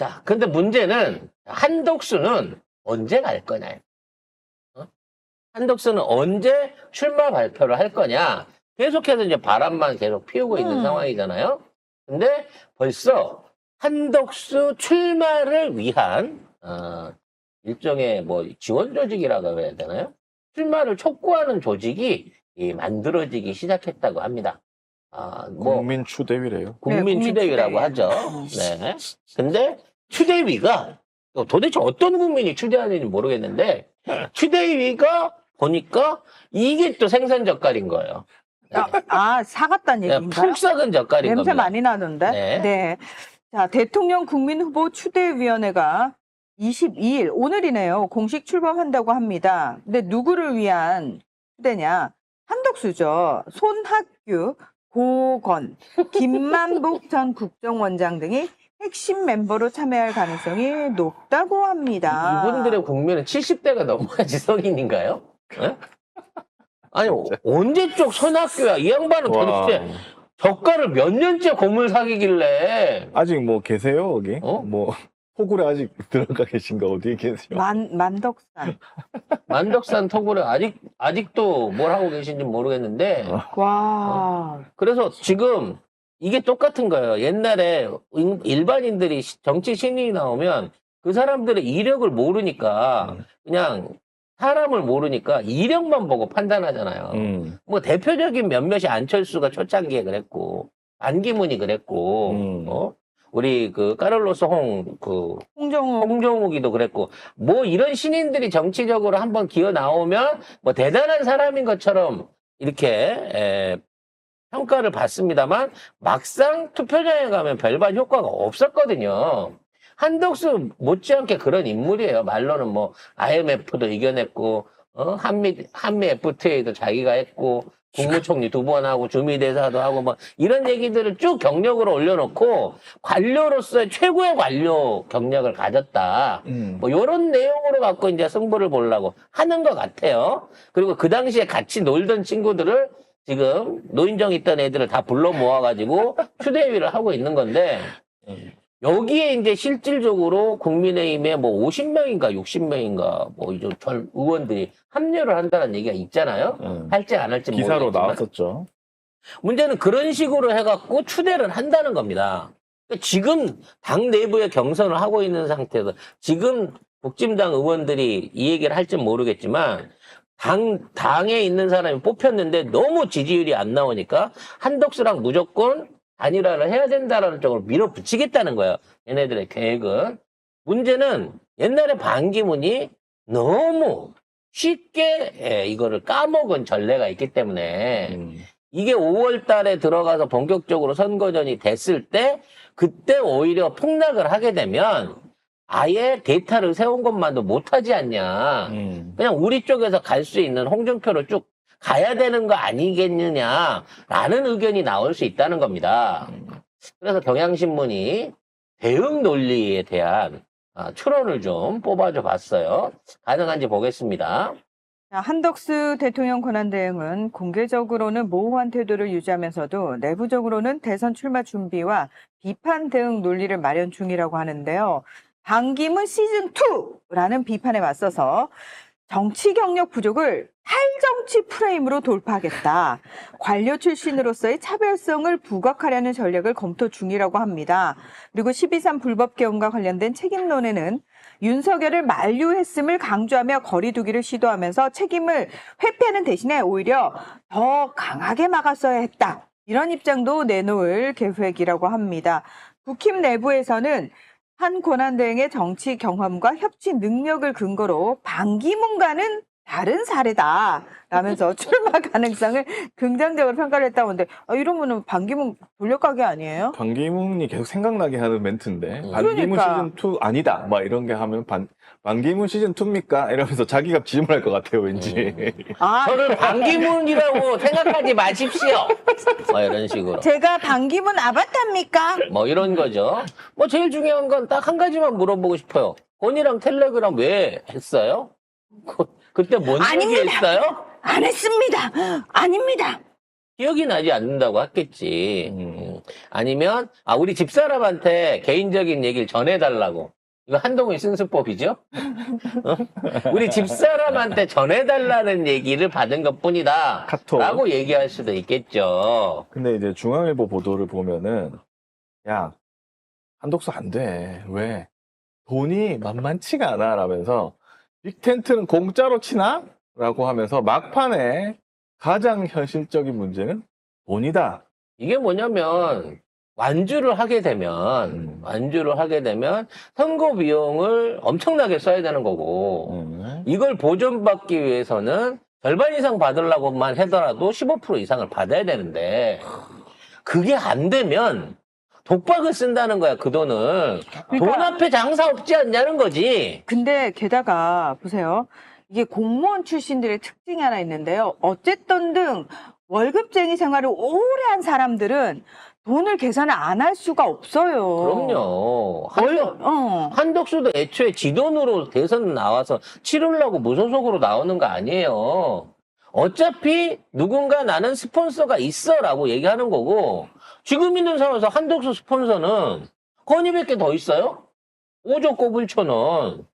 자, 근데 문제는 한덕수는 언제 갈 거냐? 한덕수는 언제 출마 발표를 할 거냐? 계속해서 이제 바람만 계속 피우고 있는 상황이잖아요. 근데 벌써 한덕수 출마를 위한 일종의 뭐 지원 조직이라고 해야 되나요? 출마를 촉구하는 조직이 만들어지기 시작했다고 합니다. 뭐 국민 추대위래요. 국민 네, 추대위라고 하죠. 네. 근데 추대위가 도대체 어떤 국민이 추대하는지 모르겠는데 추대위가 보니까 이게 또 생선젓갈인 거예요. 사갔다는 그냥 얘기인가요? 푹 썩은 젓갈인 냄새 겁니다. 많이 나는데. 네. 네. 자, 대통령 국민후보 추대위원회가 22일, 오늘이네요. 공식 출범한다고 합니다. 근데 누구를 위한 추대냐? 한덕수죠. 손학규, 고건, 김만복 전 국정원장 등이 핵심 멤버로 참여할 가능성이 높다고 합니다. 이분들의 국민은 70대가 넘어야지 성인인가요? 네? 아니 언제적 손학규야? 이 양반은 도대체 젓갈을 몇 년째 고물 사귀길래 아직 뭐 계세요, 거기? 어? 뭐, 포구에 아직 들어가 계신가, 어디에 계세요? 만덕산. 만덕산 토굴에 아직도 뭘 하고 계신지 모르겠는데 와. 그래서 지금 이게 똑같은 거예요. 옛날에 일반인들이 정치 신인이 나오면 그 사람들의 이력을 모르니까 그냥 사람을 모르니까 이력만 보고 판단하잖아요. 뭐 대표적인 몇몇이 안철수가 초창기에 그랬고 안기문이 그랬고 우리 그 까를로스 홍정욱이도 그랬고 뭐 이런 신인들이 정치적으로 한번 기어 나오면 뭐 대단한 사람인 것처럼 이렇게 평가를 받습니다만 막상 투표장에 가면 별반 효과가 없었거든요. 한덕수 못지않게 그런 인물이에요. 말로는 뭐 IMF도 이겨냈고 한미 FTA도 자기가 했고 국무총리 2번 하고 주미대사도 하고 뭐 이런 얘기들을 쭉 경력으로 올려놓고 관료로서의 최고의 관료 경력을 가졌다. 뭐 이런 내용으로 갖고 이제 승부를 보려고 하는 것 같아요. 그리고 그 당시에 같이 놀던 친구들을 지금 노인정 있던 애들을 다 불러 모아가지고 추대위를 하고 있는 건데 여기에 이제 실질적으로 국민의힘에 뭐 50명인가 60명인가 뭐 이제 의원들이 합류를 한다는 얘기가 있잖아요. 할지 안 할지 기사로 모르겠지만. 나왔었죠. 문제는 그런 식으로 해갖고 추대를 한다는 겁니다. 그러니까 지금 당 내부의 경선을 하고 있는 상태에서 지금 복짐당 의원들이 이 얘기를 할지 모르겠지만 당에 있는 사람이 뽑혔는데 너무 지지율이 안 나오니까 한덕수랑 무조건 단일화를 해야 된다라는 쪽으로 밀어붙이겠다는 거예요. 얘네들의 계획은. 문제는 옛날에 반기문이 너무 쉽게 이거를 까먹은 전례가 있기 때문에 이게 5월 달에 들어가서 본격적으로 선거전이 됐을 때 그때 오히려 폭락을 하게 되면 아예 데이터를 세운 것만도 못하지 않냐. 그냥 우리 쪽에서 갈 수 있는 홍준표로 쭉 가야 되는 거 아니겠느냐라는 의견이 나올 수 있다는 겁니다. 그래서 경향신문이 대응 논리에 대한 추론을 좀 뽑아줘 봤어요. 가능한지 보겠습니다. 한덕수 대통령 권한대행은 공개적으로는 모호한 태도를 유지하면서도 내부적으로는 대선 출마 준비와 비판 대응 논리를 마련 중이라고 하는데요. 반기문 시즌2라는 비판에 맞서서 정치 경력 부족을 탈정치 프레임으로 돌파하겠다. 관료 출신으로서의 차별성을 부각하려는 전략을 검토 중이라고 합니다. 그리고 12.3 불법 개헌과 관련된 책임론에는 윤석열을 만류했음을 강조하며 거리두기를 시도하면서 책임을 회피하는 대신에 오히려 더 강하게 막았어야 했다. 이런 입장도 내놓을 계획이라고 합니다. 국힘 내부에서는 한 권한대행의 정치 경험과 협치 능력을 근거로 반기문과는 다른 사례다 라면서 출마 가능성을 긍정적으로 평가를 했다고 하는데 이러면은 반기문 돌려가기 아니에요? 반기문이 계속 생각나게 하는 멘트인데 반기문 그러니까. 시즌2 아니다 막 이런 게 하면 반기문 시즌2입니까? 이러면서 자기가 질문할 것 같아요 왠지. 저를 반기문이라고 생각하지 마십시오. 뭐 이런 식으로. 제가 반기문 아바타입니까? 뭐 이런 거죠. 뭐 제일 중요한 건 딱 한 가지만 물어보고 싶어요. 건이랑 텔레그램 왜 했어요? 그때 뭔 아닙니다. 얘기했어요? 안 했습니다. 아닙니다. 기억이 나지 않는다고 했겠지. 아니면 우리 집사람한테 개인적인 얘기를 전해달라고. 이거 한동훈이 쓴 수법이죠? 어? 우리 집사람한테 전해달라는 얘기를 받은 것뿐이다. 카톡. 라고 얘기할 수도 있겠죠. 근데 이제 중앙일보 보도를 보면은, 야, 한독수 안 돼. 왜? 돈이 만만치가 않아. 라면서, 빅텐트는 공짜로 치나? 라고 하면서 막판에 가장 현실적인 문제는 돈이다. 이게 뭐냐면, 완주를 하게 되면 선거 비용을 엄청나게 써야 되는 거고, 이걸 보존받기 위해서는 절반 이상 받으려고만 하더라도 15% 이상을 받아야 되는데, 그게 안 되면 독박을 쓴다는 거야, 그 돈을. 돈 앞에 장사 없지 않냐는 거지. 근데 게다가 보세요. 이게 공무원 출신들의 특징이 하나 있는데요. 어쨌든 등 월급쟁이 생활을 오래 한 사람들은 돈을 계산을 안 할 수가 없어요. 그럼요. 한덕수도 애초에 지 돈으로 대선 나와서 치르려고 무소속으로 나오는 거 아니에요. 어차피 누군가 나는 스폰서가 있어라고 얘기하는 거고, 지금 있는 상황에서 한덕수 스폰서는 건의밖에 더 있어요? 5조 꼬불초는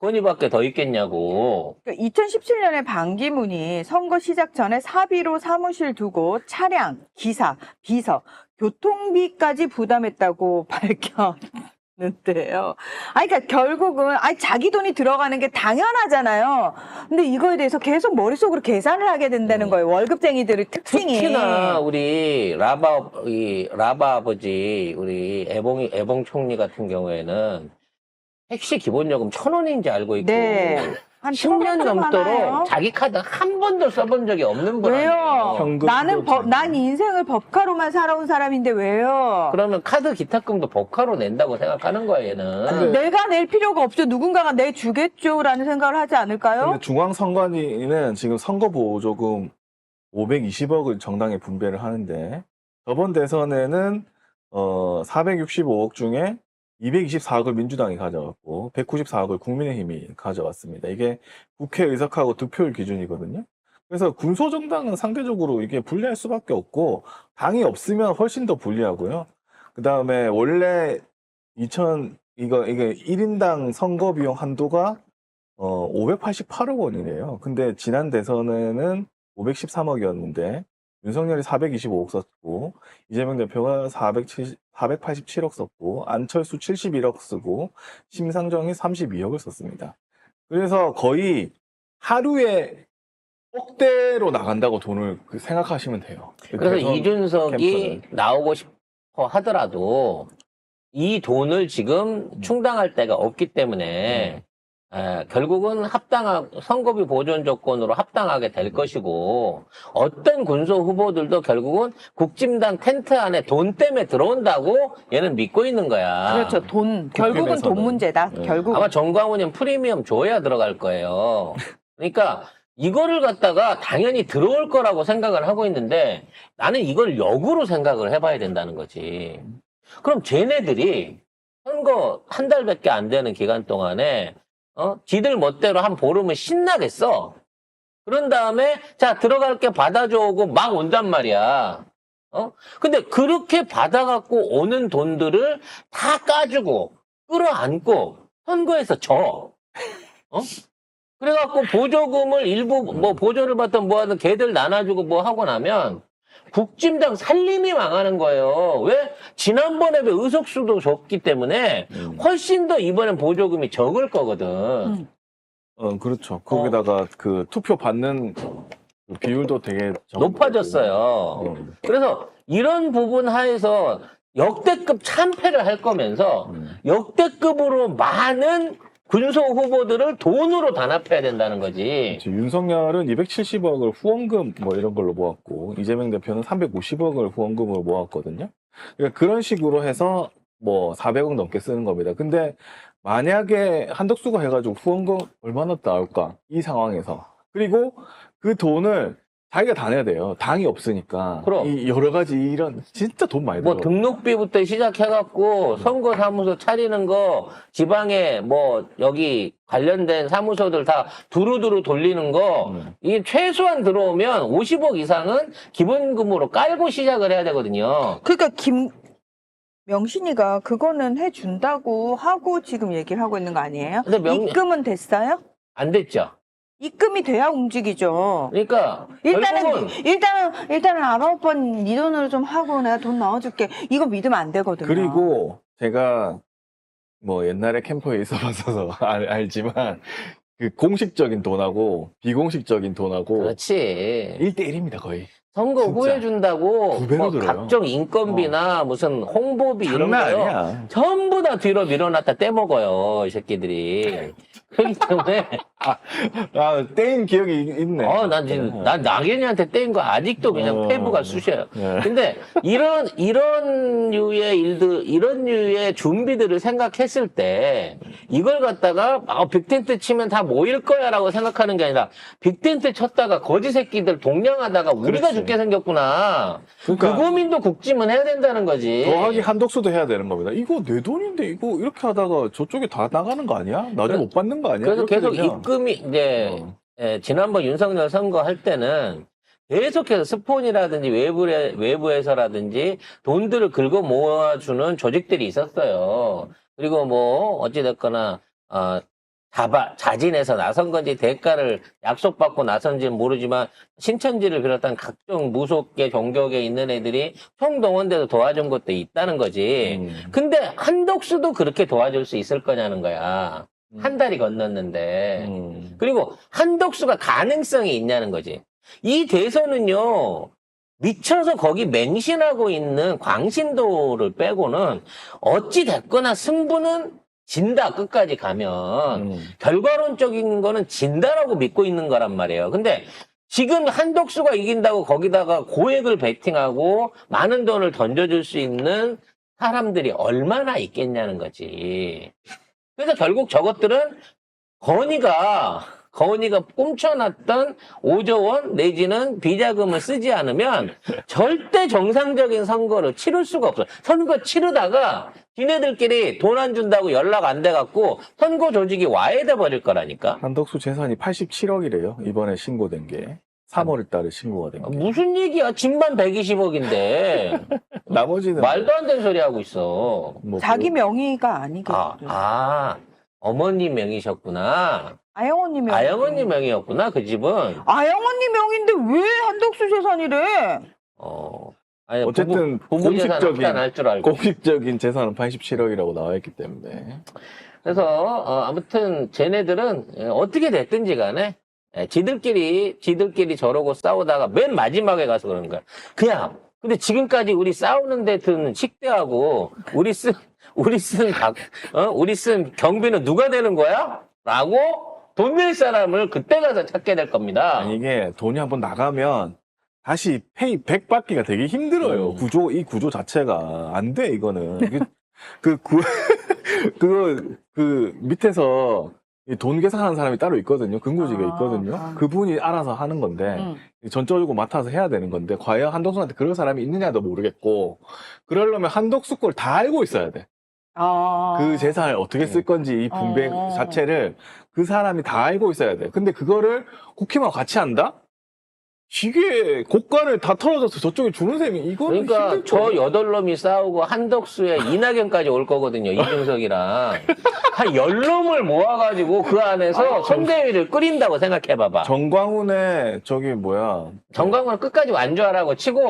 건의밖에 더 있겠냐고. 2017년에 반기문이 선거 시작 전에 사비로 사무실 두고 차량, 기사, 비서, 교통비까지 부담했다고 밝혔는데요. 그러니까 결국은 자기 돈이 들어가는 게 당연하잖아요. 근데 이거에 대해서 계속 머릿속으로 계산을 하게 된다는 거예요. 월급쟁이들의 특징이. 특히나 우리 라바 아버지 우리 애봉 총리 같은 경우에는 택시 기본요금 1,000원인지 알고 있고, 네. 한 10년 1000원 넘도록 하나요? 자기 카드 한 번도 써본 적이 없는 분 왜요? 아니에요. 현금도 난 인생을 법카로만 살아온 사람인데 왜요? 그러면 카드 기타금도 법카로 낸다고 생각하는 거야, 얘는. 내가 낼 필요가 없죠. 누군가가 내주겠죠라는 생각을 하지 않을까요? 근데 중앙선관위는 지금 선거보조금 520억을 정당에 분배를 하는데, 저번 대선에는 465억 중에 224억을 민주당이 가져갔고 194억을 국민의힘이 가져왔습니다. 이게 국회 의석하고 득표율 기준이거든요. 그래서 군소정당은 상대적으로 이게 불리할 수밖에 없고, 당이 없으면 훨씬 더 불리하고요. 그 다음에 원래 이게 1인당 선거 비용 한도가 588억 원이래요. 근데 지난 대선에는 513억이었는데 윤석열이 425억 썼고, 이재명 대표가 487억 썼고, 안철수 71억 쓰고, 심상정이 32억을 썼습니다. 그래서 거의 하루에 억대로 나간다고 돈을 생각하시면 돼요. 그래서 대선 이준석이 캠프는. 나오고 싶어 하더라도 이 돈을 지금 충당할 데가 없기 때문에 결국은 선거비 보존 조건으로 합당하게 될 것이고, 어떤 군소 후보들도 결국은 국짐당 텐트 안에 돈 때문에 들어온다고 얘는 믿고 있는 거야. 그렇죠. 결국은 돈 문제다. 네. 결국. 아마 정광훈이 프리미엄 줘야 들어갈 거예요. 그러니까 이거를 갖다가 당연히 들어올 거라고 생각을 하고 있는데, 나는 이걸 역으로 생각을 해봐야 된다는 거지. 그럼 쟤네들이 선거 한 달밖에 안 되는 기간 동안에 지들 멋대로 한 보름은 신나겠어. 그런 다음에 자 들어갈게 받아줘 오고 막 온단 말이야. 근데 그렇게 받아갖고 오는 돈들을 다 까주고 끌어안고 선거에서 져. 그래갖고 보조금을 일부 뭐 보조를 받던 뭐 하든 걔들 나눠주고 뭐 하고 나면 국짐당 살림이 망하는 거예요. 왜? 지난번에 의석수도 적기 때문에 훨씬 더 이번엔 보조금이 적을 거거든. 그렇죠. 거기다가 그 투표 받는 그 비율도 되게 높아졌어요. 그래서 이런 부분 하에서 역대급 참패를 할 거면서 역대급으로 많은 군소 후보들을 돈으로 단합해야 된다는 거지. 윤석열은 270억을 후원금 뭐 이런 걸로 모았고, 이재명 대표는 350억을 후원금으로 모았거든요. 그러니까 그런 식으로 해서 뭐 400억 넘게 쓰는 겁니다. 근데 만약에 한덕수가 해가지고 후원금 얼마나 나올까? 이 상황에서. 그리고 그 돈을 자기가 다 내야 돼요. 당이 없으니까. 그럼. 이 여러 가지 이런 진짜 돈 많이 뭐 들어. 등록비부터 시작해갖고 선거사무소 차리는 거, 지방에 뭐 여기 관련된 사무소들 다 두루두루 돌리는 거, 이게 최소한 들어오면 50억 이상은 기본금으로 깔고 시작을 해야 되거든요. 그러니까 명신이가 그거는 해준다고 하고 지금 얘기를 하고 있는 거 아니에요? 근데 입금은 됐어요? 안 됐죠. 입금이 돼야 움직이죠. 그러니까 결국은 일단은 아바 오빠 네 돈으로 좀 하고 내가 돈 넣어줄게. 이거 믿으면 안 되거든요. 그리고 제가 뭐 옛날에 캠프에 있어봐서 알지만 그 공식적인 돈하고 비공식적인 돈하고 그렇지. 1대1입니다, 거의. 선거 진짜. 후에 준다고 두 배로 뭐 들어요. 각종 인건비나 무슨 홍보비 이런 장난 거요. 아니야. 전부 다 뒤로 밀어놨다 떼먹어요, 이 새끼들이. 그렇기 때문에 떼인 기억이 있네. 난 지금 난 나경이한테 떼인 거 아직도 그냥 페이브가 쑤셔요. 네. 근데 이런 류의 일들, 이런 류의 준비들을 생각했을 때 이걸 갖다가 빅텐트 치면 다 모일 거야라고 생각하는 게 아니라 빅텐트 쳤다가 거지 새끼들 동냥하다가 우리가 그렇지. 죽게 생겼구나. 그러니까 그 고민도 국짐은 해야 된다는 거지. 더하기 한독수도 해야 되는 겁니다. 이거 내 돈인데 이거 이렇게 하다가 저쪽에 다 나가는 거 아니야? 나중에 못 받는 거 아니야? 그래서 이렇게 계속 되면. 입금이 이제 어. 지난번 윤석열 선거할 때는 계속해서 스폰이라든지 외부에서라든지 돈들을 긁어 모아주는 조직들이 있었어요. 그리고 뭐 어찌됐거나 자진해서 나선 건지 대가를 약속받고 나선지는 모르지만 신천지를 비롯한 각종 무속계 종교계 있는 애들이 총동원돼서 도와준 것도 있다는 거지. 근데 한독수도 그렇게 도와줄 수 있을 거냐는 거야. 한 달이 건넜는데. 그리고 한독수가 가능성이 있냐는 거지. 이 대선은요, 미쳐서 거기 맹신하고 있는 광신도를 빼고는 어찌 됐거나 승부는 진다, 끝까지 가면. 결과론적인 거는 진다라고 믿고 있는 거란 말이에요. 근데 지금 한독수가 이긴다고 거기다가 고액을 베팅하고 많은 돈을 던져줄 수 있는 사람들이 얼마나 있겠냐는 거지. 그래서 결국 저것들은 건희가 꿈쳐놨던 5조 원 내지는 비자금을 쓰지 않으면 절대 정상적인 선거를 치를 수가 없어. 선거 치르다가 지네들끼리 돈 안 준다고 연락 안 돼갖고 선거 조직이 와해돼 버릴 거라니까. 한덕수 재산이 87억이래요. 이번에 신고된 게. 3월 달에 신고가 된 게. 무슨 얘기야? 집만 120억인데. 나머지는 말도 안 되는 소리 하고 있어. 뭐 자기 명의가 아니겠죠. 어머님 명의셨구나. 아영언니 명. 아영언니 명의였구나, 그 집은. 아영언니 명인데 왜 한덕수 재산이래? 아니, 어쨌든 부부 재산 합산할 줄 알고. 공식적인 재산은 87억이라고 나와 있기 때문에. 그래서 아무튼 쟤네들은 어떻게 됐든지 간에 지들끼리 저러고 싸우다가 맨 마지막에 가서 그러는 거야. 그냥 근데 지금까지 우리 싸우는 데 든 식대하고 우리 쓴 경비는 누가 되는 거야? 라고 돈 낼 사람을 그때 가서 찾게 될 겁니다. 아니, 이게 돈이 한번 나가면 다시 페이 백 받기가 되게 힘들어요. 이 구조 자체가. 안 돼, 이거는. 그 밑에서 이 돈 계산하는 사람이 따로 있거든요. 근무직에 있거든요. 그분이 알아서 하는 건데, 전적으로 맡아서 해야 되는 건데, 과연 한덕수한테 그런 사람이 있느냐도 모르겠고, 그러려면 한덕수 걸 다 알고 있어야 돼. 그 재산을 어떻게 쓸 건지 이 분배 자체를 그 사람이 다 알고 있어야 돼. 근데 그거를 국힘하고 같이 한다? 이게 고가를 다 털어줘서 저쪽에 주는 셈이 이거는 그러니까 힘들 저 거야. 8놈이 싸우고 한덕수에 이낙연까지 올 거거든요. 이준석이랑. 한 10놈을 모아가지고 그 안에서 선대위를 끓인다고 생각해봐봐. 정광훈의 정광훈은 끝까지 완주하라고 치고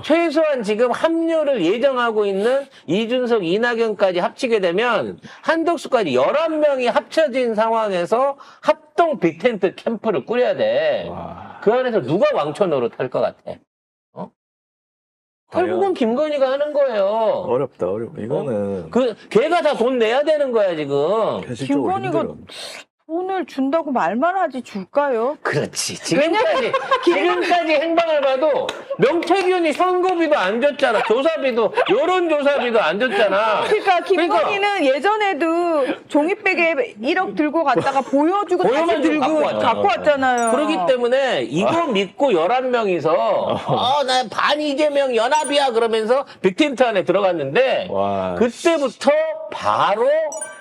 최소한 지금 합류를 예정하고 있는 이준석, 이낙연까지 합치게 되면 한덕수까지 11명이 합쳐진 상황에서 합동 빅텐트 캠프를 꾸려야 돼. 와. 그 안에서 누가 왕초 노릇할 것 같아? 결국은 김건희가 하는 거예요. 어렵다. 이거는 걔가 다 돈 내야 되는 거야, 지금. 현실적으로 김건희가 힘들어. 돈을 준다고 말만 하지 줄까요? 그렇지. 지금까지 행방을 봐도 명태균이 선거비도 안 줬잖아. 조사비도, 여론조사비도 안 줬잖아. 그러니까 김건희는 예전에도 종이백에 1억 들고 갔다가 보여주고 다시 보여만 들고 갖고 왔잖아요. 그렇기 때문에 이거 믿고 11명이서 나 반 이재명 연합이야 그러면서 빅텐트 안에 들어갔는데 와. 그때부터 바로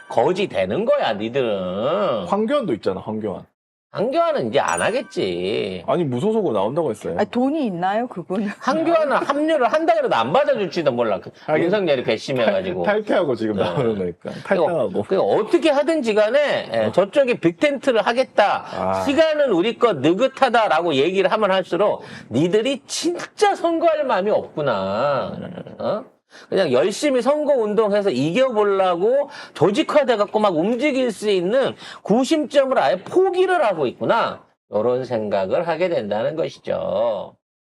거지 되는 거야 니들은. 황교안도 있잖아, 황교안. 한교안은 이제 안 하겠지. 아니, 무소속으로 나온다고 했어요. 아니, 돈이 있나요, 그분은? 한교안은 합류를 한다 그래도 안 받아줄지도 몰라. 하긴 윤석열이 괘씸해가지고. 탈퇴하고 지금 네. 나오는 거니까. 탈퇴하고. 그러니까 어떻게 하든지 간에 저쪽에 빅텐트를 하겠다. 아. 시간은 우리 거 느긋하다라고 얘기를 하면 할수록 니들이 진짜 선거할 마음이 없구나. 어? 그냥 열심히 선거운동해서 이겨보려고 조직화돼갖고 막 움직일 수 있는 구심점을 아예 포기를 하고 있구나. 이런 생각을 하게 된다는 것이죠.